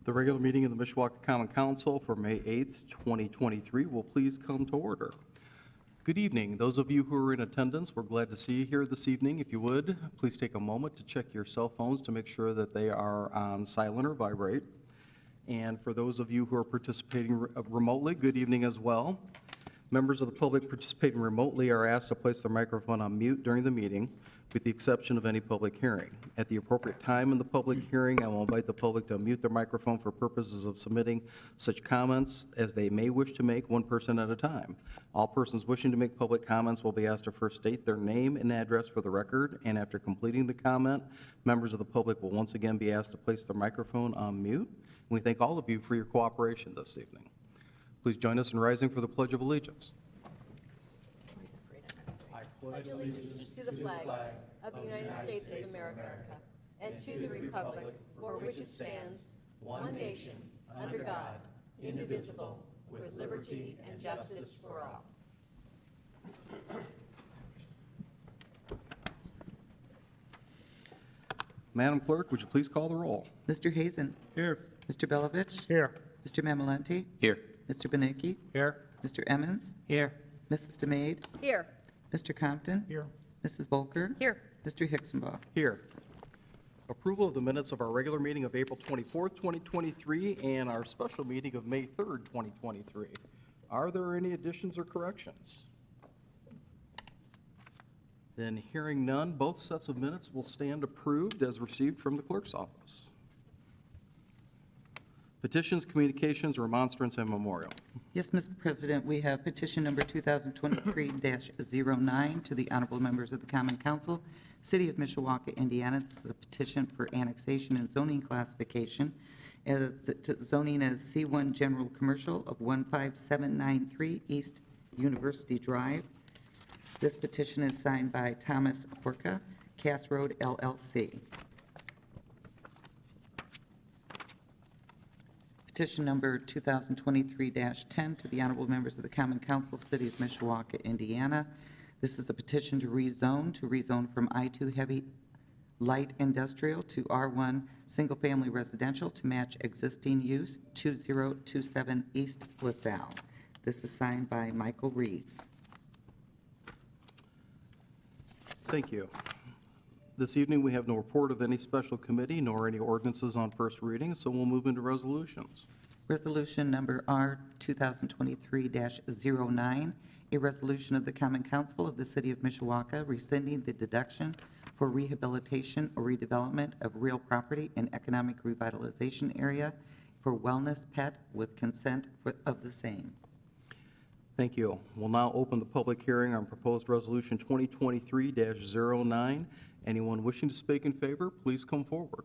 The regular meeting of the Mishawaka Common Council for May 8th, 2023 will please come to order. Good evening. Those of you who are in attendance, we're glad to see you here this evening. If you would, please take a moment to check your cell phones to make sure that they are on silent or vibrate. And for those of you who are participating remotely, good evening as well. Members of the public participating remotely are asked to place their microphone on mute during the meeting, with the exception of any public hearing. At the appropriate time in the public hearing, I will invite the public to unmute their microphone for purposes of submitting such comments as they may wish to make, one person at a time. All persons wishing to make public comments will be asked to first state their name and address for the record, and after completing the comment, members of the public will once again be asked to place their microphone on mute. We thank all of you for your cooperation this evening. Please join us in rising for the Pledge of Allegiance. I pledge allegiance to the flag of the United States of America and to the republic for which it stands, one nation, under God, indivisible, with liberty and justice for all. Madam Clerk, would you please call the roll? Mr. Hazen. Here. Mr. Belovich. Here. Mr. Mamalenti. Here. Mr. Benecki. Here. Mr. Emmons. Here. Mrs. DeMade. Here. Mr. Compton. Here. Mrs. Volker. Here. Mr. Hicksonbaugh. Here. Approval of the minutes of our regular meeting of April 24th, 2023, and our special meeting of May 3rd, 2023. Are there any additions or corrections? Then hearing none, both sets of minutes will stand approved as received from the clerk's office. Petitions, communications, remonstrance, and memorial. Yes, Mr. President, we have petition number 2023-09 to the honorable members of the Common Council, City of Mishawaka, Indiana. This is a petition for annexation and zoning classification as zoning as C1 General Commercial of 15793 East University Drive. This petition is signed by Thomas Horka, Cass Road LLC. Petition number 2023-10 to the honorable members of the Common Council, City of Mishawaka, Indiana. This is a petition to rezone from I-2 heavy light industrial to R1 single-family residential to match existing use, 2027 East LaSalle. This is signed by Michael Reeves. Thank you. This evening, we have no report of any special committee nor any ordinances on first reading, so we'll move into resolutions. Resolution number R 2023-09, a resolution of the Common Council of the City of Mishawaka rescinding the deduction for rehabilitation or redevelopment of real property in economic revitalization area for Wellness Pet with consent of the same. Thank you. We'll now open the public hearing on proposed resolution 2023-09. Anyone wishing to speak in favor, please come forward.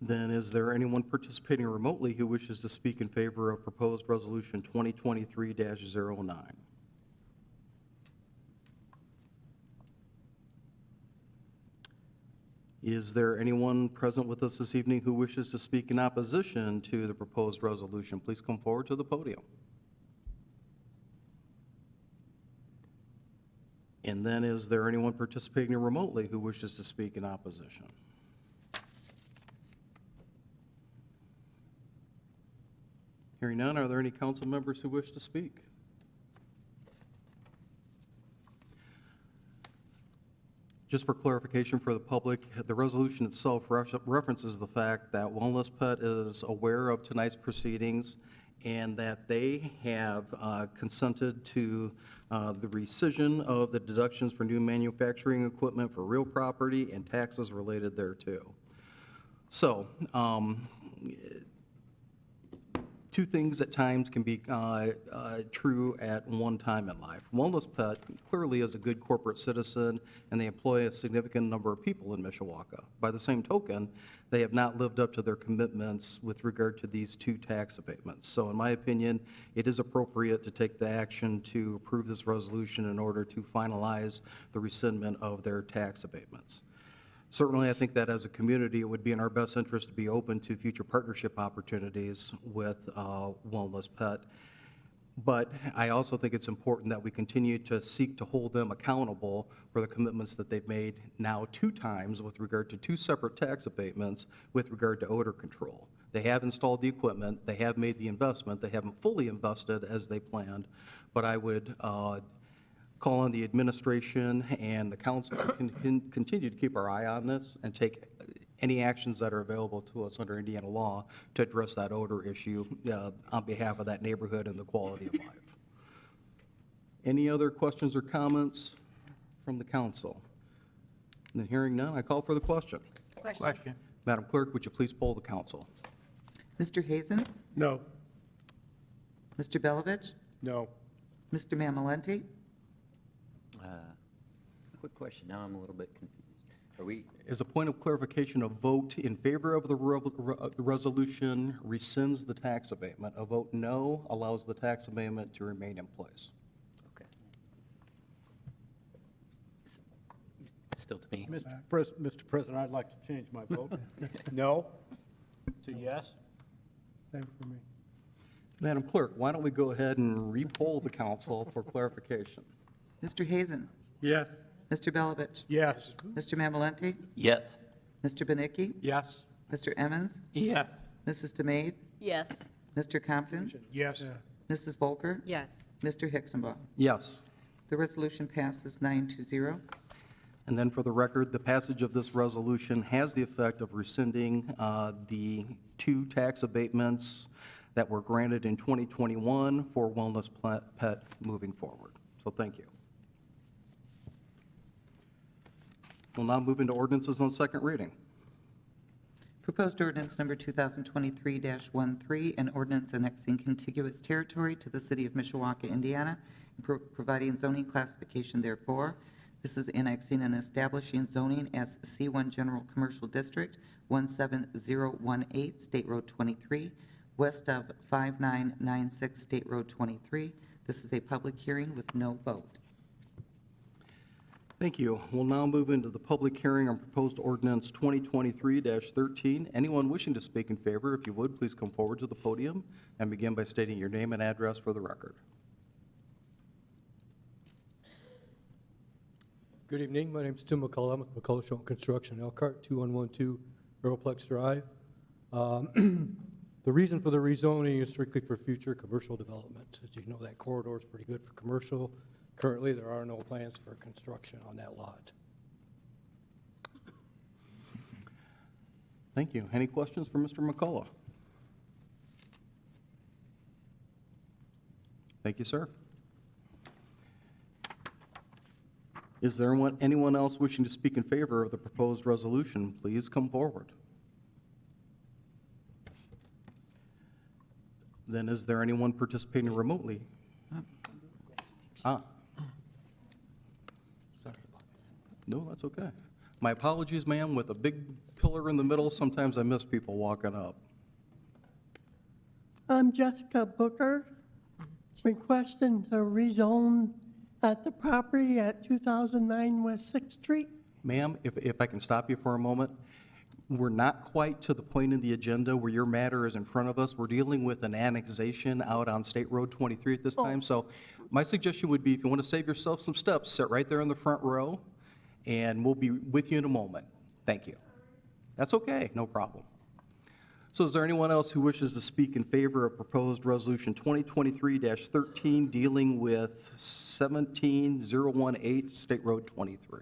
Then is there anyone participating remotely who wishes to speak in favor of proposed resolution 2023-09? Is there anyone present with us this evening who wishes to speak in opposition to the proposed resolution? Please come forward to the podium. And then is there anyone participating remotely who wishes to speak in opposition? Hearing none, are there any council members who wish to speak? Just for clarification for the public, the resolution itself references the fact that Wellness Pet is aware of tonight's proceedings and that they have consented to the rescission of the deductions for new manufacturing equipment for real property and taxes related thereto. So, two things at times can be true at one time in life. Wellness Pet clearly is a good corporate citizen, and they employ a significant number of people in Mishawaka. By the same token, they have not lived up to their commitments with regard to these two tax abatements. So in my opinion, it is appropriate to take the action to approve this resolution in order to finalize the rescindment of their tax abatements. Certainly, I think that as a community, it would be in our best interest to be open to future partnership opportunities with Wellness Pet. But I also think it's important that we continue to seek to hold them accountable for the commitments that they've made now 2 times with regard to 2 separate tax abatements with regard to odor control. They have installed the equipment, they have made the investment, they haven't fully invested as they planned, but I would call on the administration and the council to continue to keep our eye on this and take any actions that are available to us under Indiana law to address that odor issue on behalf of that neighborhood and the quality of life. Any other questions or comments from the council? And then hearing none, I call for the question. Question. Madam Clerk, would you please poll the council? Mr. Hazen? No. Mr. Belovich? No. Mr. Mamalenti? Quick question, now I'm a little bit confused. Are we, As a point of clarification, a vote in favor of the resolution rescinds the tax abatement. A vote no allows the tax abatement to remain in place. okay. Still to me. Mr. President, I'd like to change my vote. No to yes. Same for me. Madam Clerk, why don't we go ahead and re-poll the council for clarification? Mr. Hazen? Yes. Mr. Belovich? Yes. Mr. Mamalenti? Yes. Mr. Benicki? Yes. Mr. Emmons? Yes. Mrs. DeMade? Yes. Mr. Compton? Yes. Mrs. Volker? Yes. Mr. Hixenbaugh? Yes. The resolution passes 9-0. And then for the record, the passage of this resolution has the effect of rescinding the 2 tax abatements that were granted in 2021 for Wellness Pet moving forward. So thank you. We'll now move into ordinances on second reading. Proposed ordinance number 2023-13, an ordinance annexing contiguous territory to the city of Mishawaka, Indiana, and providing zoning classification therefore. This is annexing and establishing zoning as C1 General Commercial District, 17018 State Road 23, west of 5996 State Road 23. This is a public hearing with no vote. Thank you. We'll now move into the public hearing on proposed ordinance 2023-13. Anyone wishing to speak in favor, if you would, please come forward to the podium and begin by stating your name and address for the record. Good evening. My name is Tim McCullough. I'm with McCullough Schultz Construction, Elkhart, 2112 Europlex Drive. The reason for the rezoning is strictly for future commercial development. As you know, that corridor is pretty good for commercial. Currently, there are no plans for construction on that lot. Thank you. Any questions for Mr. McCullough? Thank you, sir. Is there anyone else wishing to speak in favor of the proposed resolution? Please come forward. Then is there anyone participating remotely? Sorry about that. No, that's okay. My apologies, ma'am. With a big pillar in the middle, sometimes I miss people walking up. I'm Jessica Booker, requesting to rezone at the property at 2009 West 6th Street. Ma'am, if I can stop you for a moment, we're not quite to the point in the agenda where your matter is in front of us. We're dealing with an annexation out on State Road 23 at this time. So my suggestion would be, if you want to save yourself some steps, sit right there in the front row, and we'll be with you in a moment. Thank you. That's okay, no problem. So is there anyone else who wishes to speak in favor of proposed resolution 2023-13 dealing with 17018 State Road 23?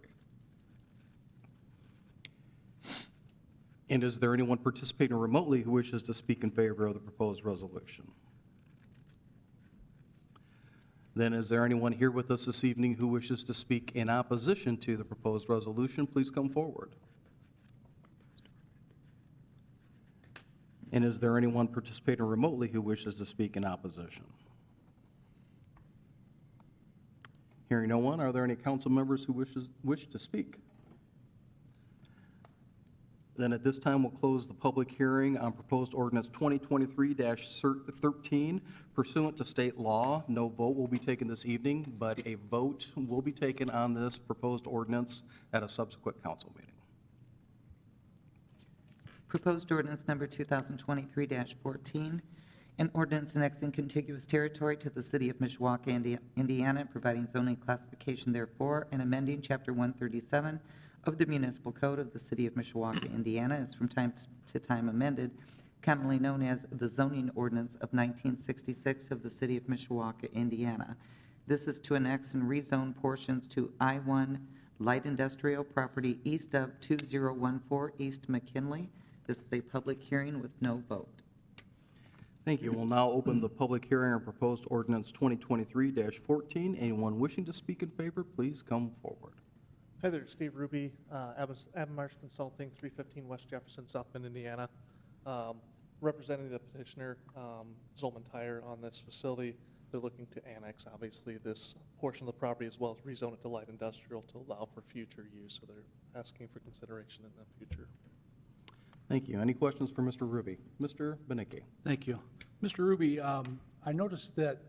And is there anyone participating remotely who wishes to speak in favor of the proposed resolution? Then is there anyone here with us this evening who wishes to speak in opposition to the proposed resolution? Please come forward. And is there anyone participating remotely who wishes to speak in opposition? Hearing no one, are there any council members who wish to speak? Then at this time, we'll close the public hearing on proposed ordinance 2023-13 pursuant to state law. No vote will be taken this evening, but a vote will be taken on this proposed ordinance at a subsequent council meeting. Proposed ordinance number 2023-14, An ordinance annexing contiguous territory to the city of Mishawaka, Indiana, and providing zoning classification therefore, and amending Chapter 137 of the Municipal Code of the city of Mishawaka, Indiana, is from time to time amended, commonly known as the zoning ordinance of 1966 of the city of Mishawaka, Indiana. This is to annex and rezone portions to I-1 light industrial property east of 2014 East McKinley. This is a public hearing with no vote. Thank you. We'll now open the public hearing on proposed ordinance 2023-14. Anyone wishing to speak in favor, please come forward. Hi there, Steve Ruby, Marsh Consulting, 315 West Jefferson, South Bend, Indiana. Representing the petitioner, Zolman Tire, on this facility. They're looking to annex, obviously, this portion of the property as well as rezone it to light industrial to allow for future use. So they're asking for consideration in the future. Thank you. Any questions for Mr. Ruby? Mr. Benicki? Thank you. Mr. Ruby, I noticed that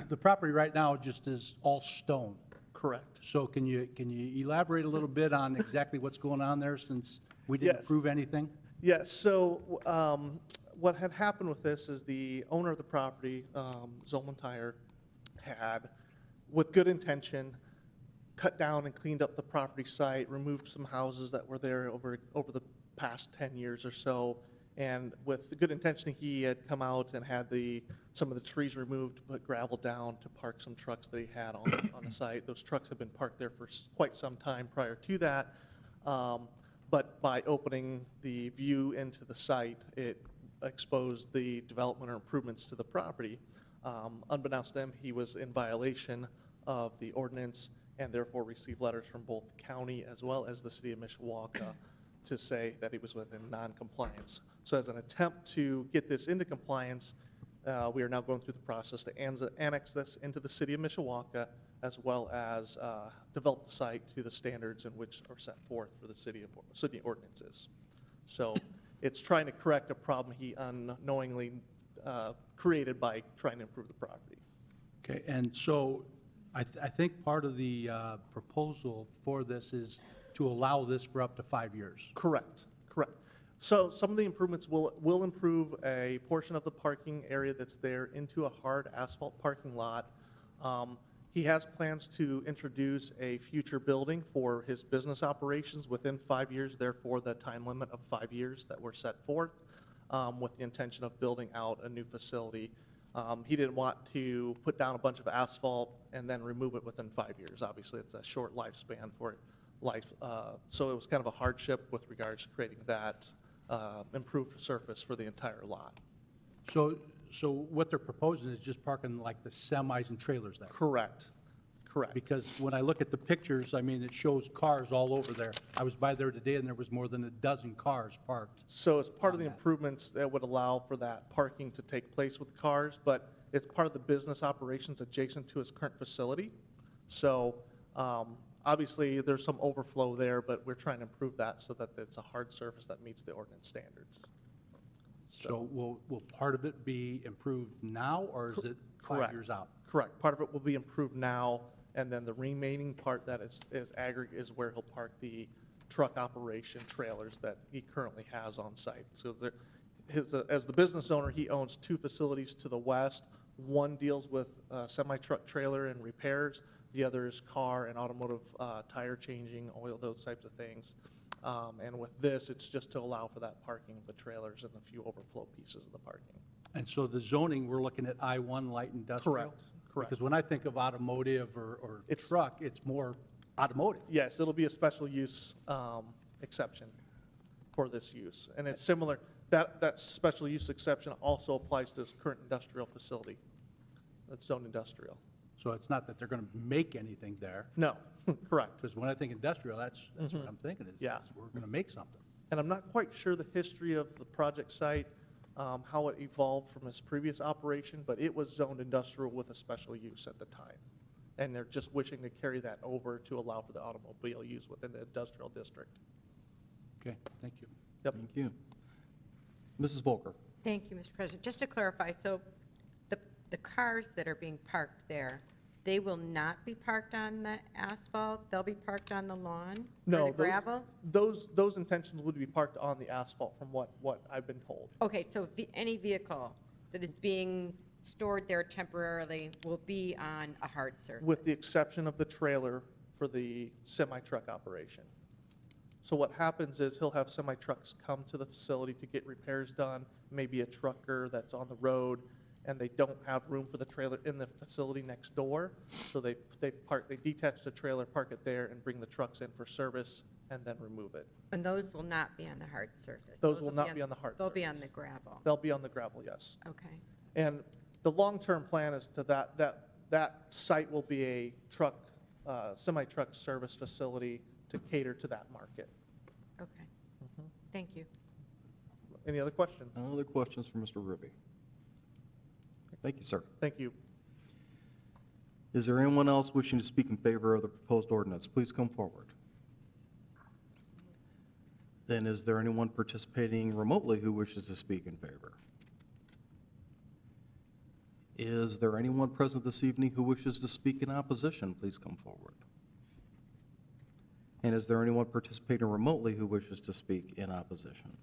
the property right now just is all stone. Correct. So can you elaborate a little bit on exactly what's going on there, since we didn't Yes. approve anything? Yes, so what had happened with this is the owner of the property, Zolman Tire, had, with good intention, cut down and cleaned up the property site, removed some houses that were there over the past 10 years or so. And with the good intention, he had come out and had some of the trees removed, put gravel down to park some trucks that he had on the site. Those trucks have been parked there for quite some time prior to that. But by opening the view into the site, it exposed the development or improvements to the property. Unbeknownst to him, he was in violation of the ordinance and therefore received letters from both county as well as the city of Mishawaka to say that he was within non-compliance. So as an attempt to get this into compliance, we are now going through the process to annex this into the city of Mishawaka, as well as develop the site to the standards in which are set forth for the city ordinances. So it's trying to correct a problem he unknowingly created by trying to improve the property. Okay, and so I think part of the proposal for this is to allow this for up to 5 years. Correct, correct. So some of the improvements will improve a portion of the parking area that's there into a hard asphalt parking lot. He has plans to introduce a future building for his business operations within 5 years, therefore the time limit of 5 years that were set forth, with the intention of building out a new facility. He didn't want to put down a bunch of asphalt and then remove it within 5 years. Obviously, it's a short lifespan for life. So it was kind of a hardship with regards to creating that improved surface for the entire lot. So what they're proposing is just parking like the semis and trailers there? Correct, correct. Because when I look at the pictures, I mean, it shows cars all over there. I was by there today, and there was more than a dozen cars parked. So as part of the improvements, that would allow for that parking to take place with cars, but it's part of the business operations adjacent to his current facility. So obviously, there's some overflow there, but we're trying to improve that so that it's a hard surface that meets the ordinance standards. So will part of it be improved now, or is it 5 Correct. years out? Correct. Part of it will be improved now, and then the remaining part that is aggregate is where he'll park the truck operation trailers that he currently has on site. So as the business owner, he owns 2 facilities to the west. One deals with semi-truck trailer and repairs. The other is car and automotive tire changing, oil, those types of things. And with this, it's just to allow for that parking of the trailers and a few overflow pieces of the parking. And so the zoning, we're looking at I-1 light industrial? Correct, correct. Because when I think of automotive or It's- truck, it's more automotive. Yes, it'll be a special use exception for this use. And it's similar, that special use exception also applies to his current industrial facility. That's zoned industrial. So it's not that they're going to make anything there, No, correct. because when I think industrial, that's what I'm thinking is, Yeah. is we're going to make something. And I'm not quite sure the history of the project site, how it evolved from its previous operation, but it was zoned industrial with a special use at the time. And they're just wishing to carry that over to allow for the automobile use within the industrial district. Okay, thank you. Yep. Thank you. Mrs. Volker? Thank you, Mr. President. Just to clarify, so the cars that are being parked there, they will not be parked on the asphalt? They'll be parked on the lawn No, or the gravel? Those intentions would be parked on the asphalt from what I've been told. Okay, so any vehicle that is being stored there temporarily will be on a hard surface. With the exception of the trailer for the semi-truck operation. So what happens is he'll have semi-trucks come to the facility to get repairs done, maybe a trucker that's on the road, and they don't have room for the trailer in the facility next door. So they detach the trailer, park it there, and bring the trucks in for service, and then remove it. And those will not be on the hard surface? Those will not be on the hard They'll be surface. on the gravel? They'll be on the gravel, yes. Okay. And the long-term plan is to that site will be a truck, semi-truck service facility to cater to that market. Okay. Thank you. Any other questions? Other questions for Mr. Ruby? Thank you, sir. Thank you. Is there anyone else wishing to speak in favor of the proposed ordinance? Please come forward. Then is there anyone participating remotely who wishes to speak in favor? Is there anyone present this evening who wishes to speak in opposition? Please come forward. And is there anyone participating remotely who wishes to speak in opposition?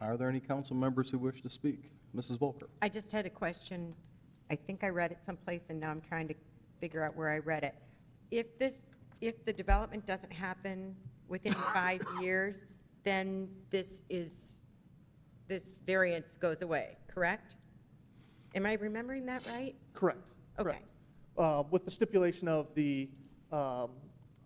Are there any council members who wish to speak? Mrs. Volker? I just had a question. I think I read it someplace, and now I'm trying to figure out where I read it. If the development doesn't happen within 5 years, then this variance goes away, correct? Am I remembering that right? Correct. Okay. Correct. With the stipulation of the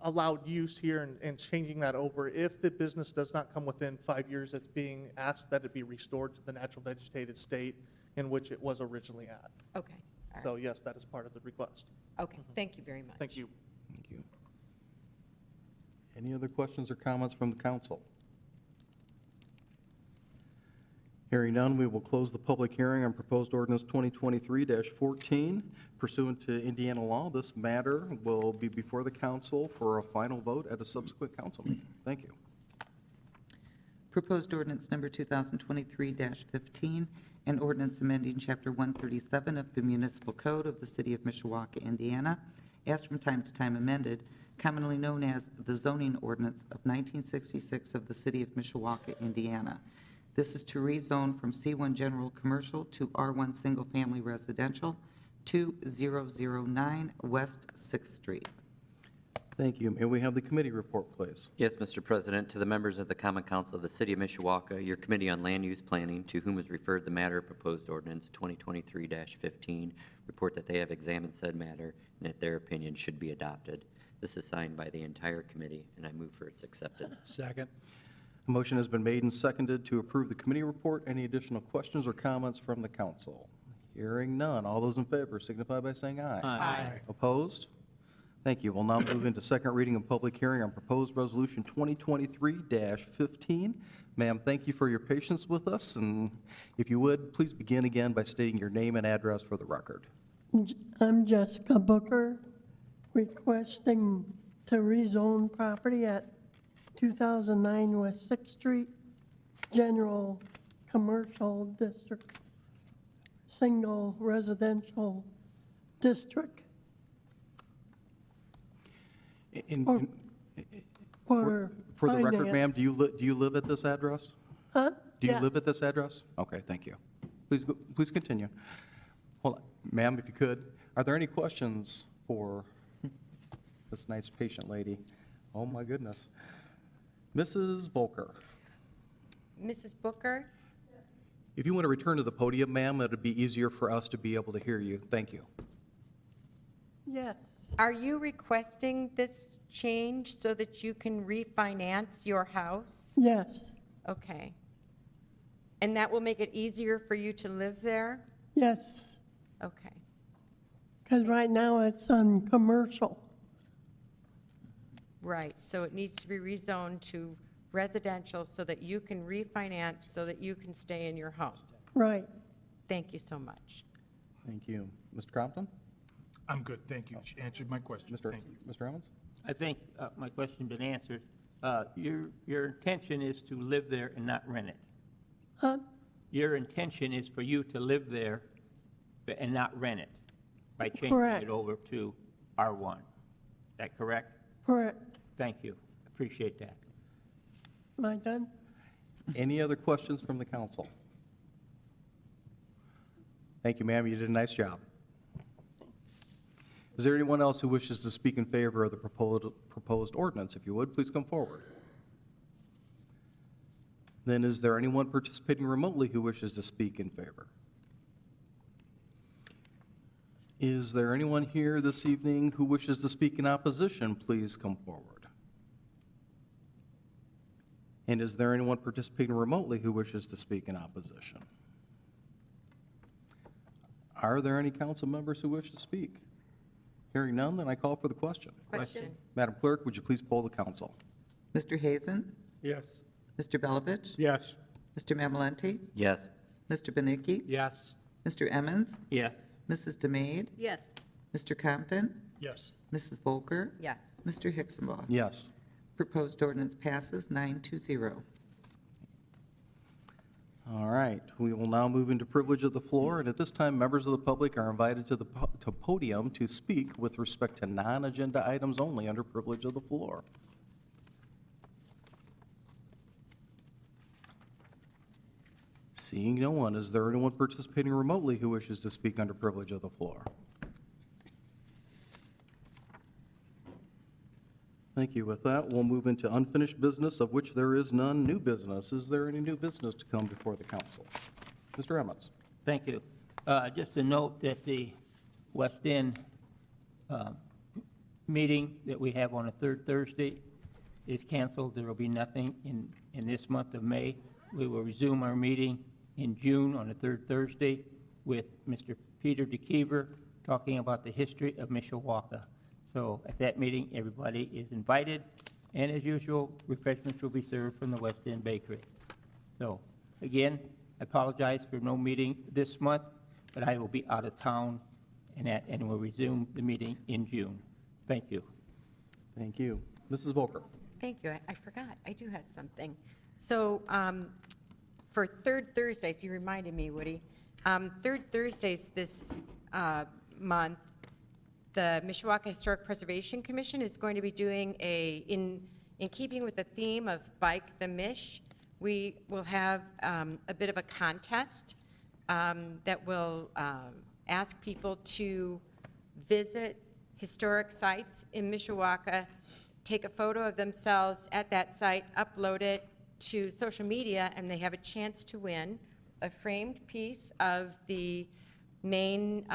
allowed use here and changing that over, if the business does not come within 5 years, it's being asked that it be restored to the natural vegetated state in which it was originally at. Okay. All right. So yes, that is part of the request. Okay, thank you very much. Thank you. Thank you. Any other questions or comments from the council? Hearing none, we will close the public hearing on proposed ordinance 2023-14. Pursuant to Indiana law, this matter will be before the council for a final vote at a subsequent council meeting. Thank you. Proposed ordinance number 2023-15, an ordinance amending Chapter 137 of the Municipal Code of the City of Mishawaka, Indiana, as from time to time amended, commonly known as the zoning ordinance of 1966 of the City of Mishawaka, Indiana. This is to rezone from C1 General Commercial to R1 Single Family Residential, 2009 West 6th Street. Thank you. May we have the committee report, please? Yes, Mr. President, to the members of the Common Council of the City of Mishawaka, your Committee on Land Use Planning, to whom is referred the matter of proposed ordinance 2023-15, report that they have examined said matter and that their opinion should be adopted. This is signed by the entire committee, and I move for its acceptance. Second. A motion has been made and seconded to approve the committee report. Any additional questions or comments from the council? Hearing none. All those in favor signify by saying aye. Aye. Opposed? Thank you. We'll now move into second reading and public hearing on proposed resolution 2023-15. Ma'am, thank you for your patience with us, and if you would, please begin again by stating your name and address for the record. I'm Jessica Booker, requesting to rezone property at 2009 West 6th Street, General Commercial District, Single Residential District In- for For the record, ma'am, finance. do you live at this address? Huh? Do you live Yes. at this address? Okay, thank you. Please continue. Well, ma'am, if you could, are there any questions for this nice patient lady? Oh, my goodness. Mrs. Volker, Mrs. Booker? if you want to return to the podium, ma'am, it'd be easier for us to be able to hear you. Thank you. Yes, Are you requesting this change so that you can refinance your house? yes, Okay. And that will make it easier for you to live there? yes, Okay. because right now it's on commercial. Right, so it needs to be rezoned to residential so that you can refinance, so that you can stay in your home. Right. Thank you so much. Thank you. Mr. Compton? I'm good, thank you. She answered my question. Thank you. Mr. Owens? I think my question's been answered. Your intention is to live there and not rent it. Huh? Your intention is for you to live there and not rent it by changing Correct. it over to R1. Is that correct? Correct. Thank you. Appreciate that. Am I done? Any other questions from the council? Thank you, ma'am. You did a nice job. Is there anyone else who wishes to speak in favor of the proposed ordinance? If you would, please come forward. Then is there anyone participating remotely who wishes to speak in favor? Is there anyone here this evening who wishes to speak in opposition? Please come forward. And is there anyone participating remotely who wishes to speak in opposition? Are there any council members who wish to speak? Hearing none, then I call for the question. Question. Madam Clerk, would you please poll the council? Mr. Hazen? Yes. Mr. Belovich? Yes. Mr. Mamalenti? Yes. Mr. Beninky? Yes. Mr. Emmons? Yes. Mrs. DeMade? Yes. Mr. Compton? Yes. Mrs. Volker? Yes. Mr. Hixenbaugh? Yes. Proposed ordinance passes 9-0. All right, we will now move into privilege of the floor, and at this time, members of the public are invited to the podium to speak with respect to non-agenda items only under privilege of the floor. Seeing no one, is there anyone participating remotely who wishes to speak under privilege of the floor? Thank you. With that, we'll move into unfinished business, of which there is none. New business. Is there any new business to come before the council? Mr. Emmons. Thank you. Just a note that the West End meeting that we have on the third Thursday is canceled. There will be nothing in this month of May. We will resume our meeting in June on the third Thursday with Mr. Peter DeKeever talking about the history of Mishawaka. So at that meeting, everybody is invited, and as usual, refreshments will be served from the West End Bakery. So again, I apologize for no meeting this month, but I will be out of town, and we'll resume the meeting in June. Thank you. Thank you. Mrs. Volker. Thank you. I forgot. I do have something. So for third Thursdays, you reminded me, Woody, third Thursdays this month, the Mishawaka Historic Preservation Commission is going to be doing in keeping with the theme of Bike the Mish, we will have a bit of a contest that will ask people to visit historic sites in Mishawaka, take a photo of themselves at that site, upload it to social media, and they have a chance to win a framed piece of the main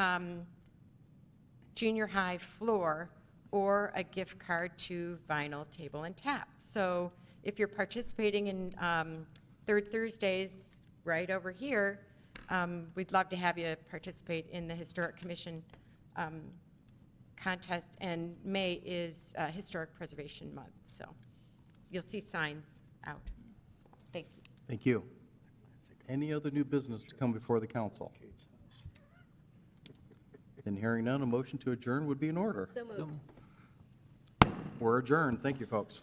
junior high floor or a gift card to Vinyl Table and Tap. So if you're participating in third Thursdays right over here, we'd love to have you participate in the Historic Commission contests, and May is Historic Preservation Month, so you'll see signs out. Thank you. Thank you. Any other new business to come before the council? Then hearing none, a motion to adjourn would be in order. So moved. We're adjourned. Thank you, folks.